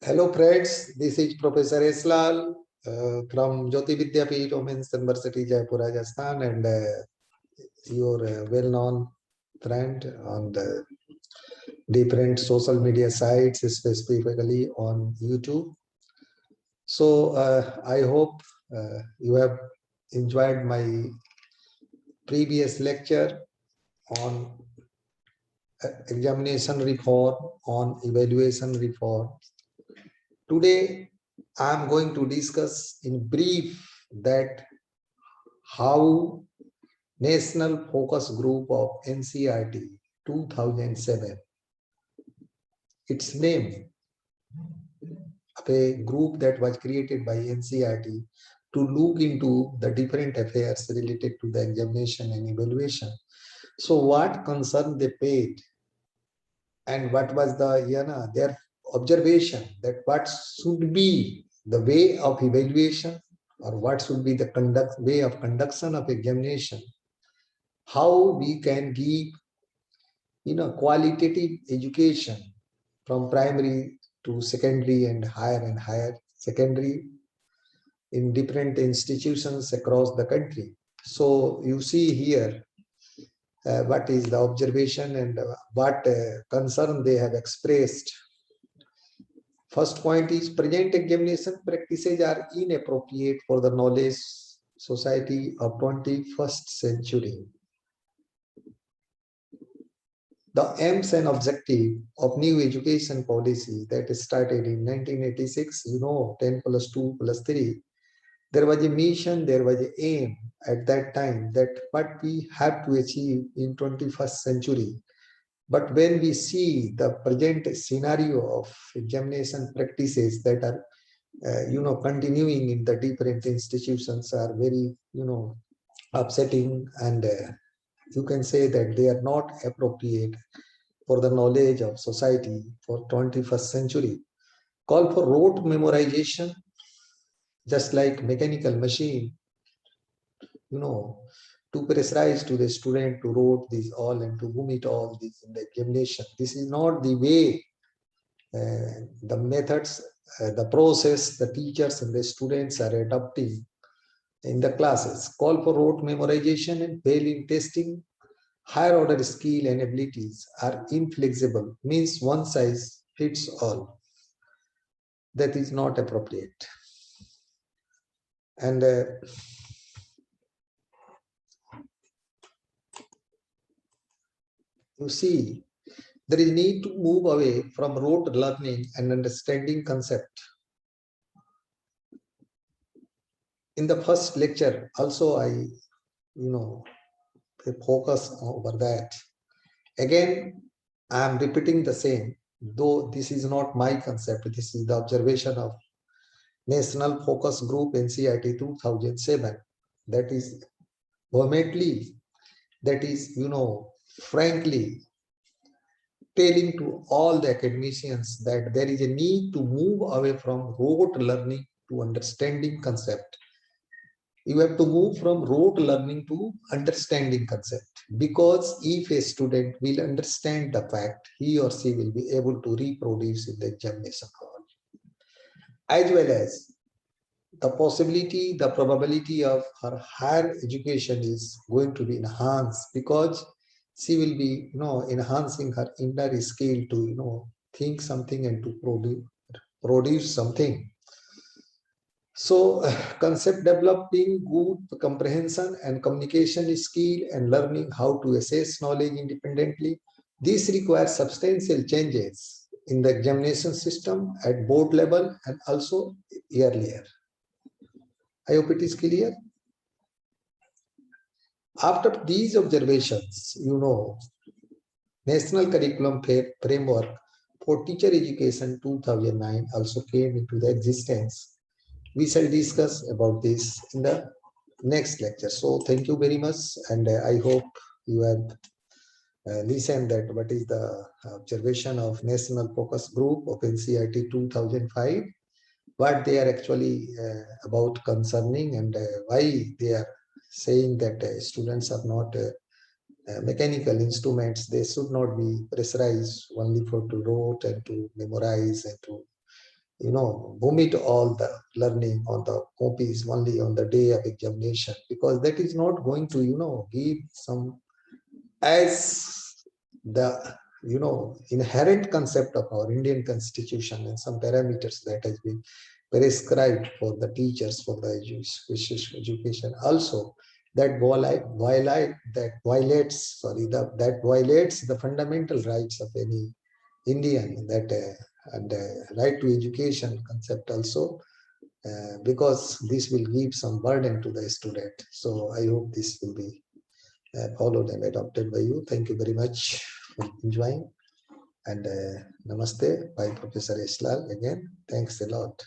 Hello friends, this is Professor Eslal from Jyoti Vidyapeeth Women's University, Jaipur, Rajasthan, and your well-known friend on the different social media sites, specifically on YouTube. So I hope you have enjoyed my previous lecture on examination reform, on evaluation reform. Today, I am going to discuss in brief that how National Focus Group of NCERT 2007, its name, a group that was created by NCERT to look into the different affairs related to the examination and evaluation. So what concern they paid and what was their observation that what should be the way of evaluation or what should be the way of conduction of examination, how we can give qualitative education from primary to secondary and higher secondary in different institutions across the country. So you see here what is the observation and what concern they have expressed. First point is present examination practices are inappropriate for the knowledge society of 21st century. The aims and objective of new education policy that started in 1986, 10 plus 2 plus 3, there was a mission, there was an aim at that time that what we have to achieve in 21st century. But when we see the present scenario of examination practices that are, continuing in the different institutions are very, upsetting, and you can say that they are not appropriate for the knowledge of society for 21st century. Call for rote memorization, just like mechanical machine, to pressurize to the student to wrote this all and to vomit all this in the examination. This is not the way, the methods, the process the teachers and the students are adopting in the classes. Call for rote memorization and fail in testing. Higher order skill and abilities are inflexible, means one size fits all. That is not appropriate. And you see, there is need to move away from rote learning and understanding concept. In the first lecture, also I, focus over that. Again, I am repeating the same, though this is not my concept. This is the observation of National Focus Group NCERT 2007. That is vehemently, that is, frankly telling to all the academicians that there is a need to move away from rote learning to understanding concept. You have to move from rote learning to understanding concept, because if a student will understand the fact, he or she will be able to reproduce in the examination hall, as well as the possibility, the probability of her higher education is going to be enhanced, because she will be, enhancing her inner skill to, think something and to produce something. So concept developing good comprehension and communication skill and learning how to assess knowledge independently. This requires substantial changes in the examination system at board level and also earlier. I hope it is clear. After these observations, National Curriculum Framework for Teacher Education 2009 also came into the existence. We shall discuss about this in the next lecture. So thank you very much, and I hope you have listened that what is the observation of National Focus Group of NCERT 2005, what they are actually about concerning, and why they are saying that students are not mechanical instruments. They should not be pressurized only for to rote and to memorize and to vomit all the learning on the copies only on the day of examination, because that is not going to, give some, as the, inherent concept of our Indian constitution and some parameters that has been prescribed for the teachers for the education also, that violates the fundamental rights of any Indian, that and right to education concept also, because this will give some burden to the student. So I hope this will be followed and adopted by you. Thank you very much for enjoying. And namaste by Professor Islal again. Thanks a lot.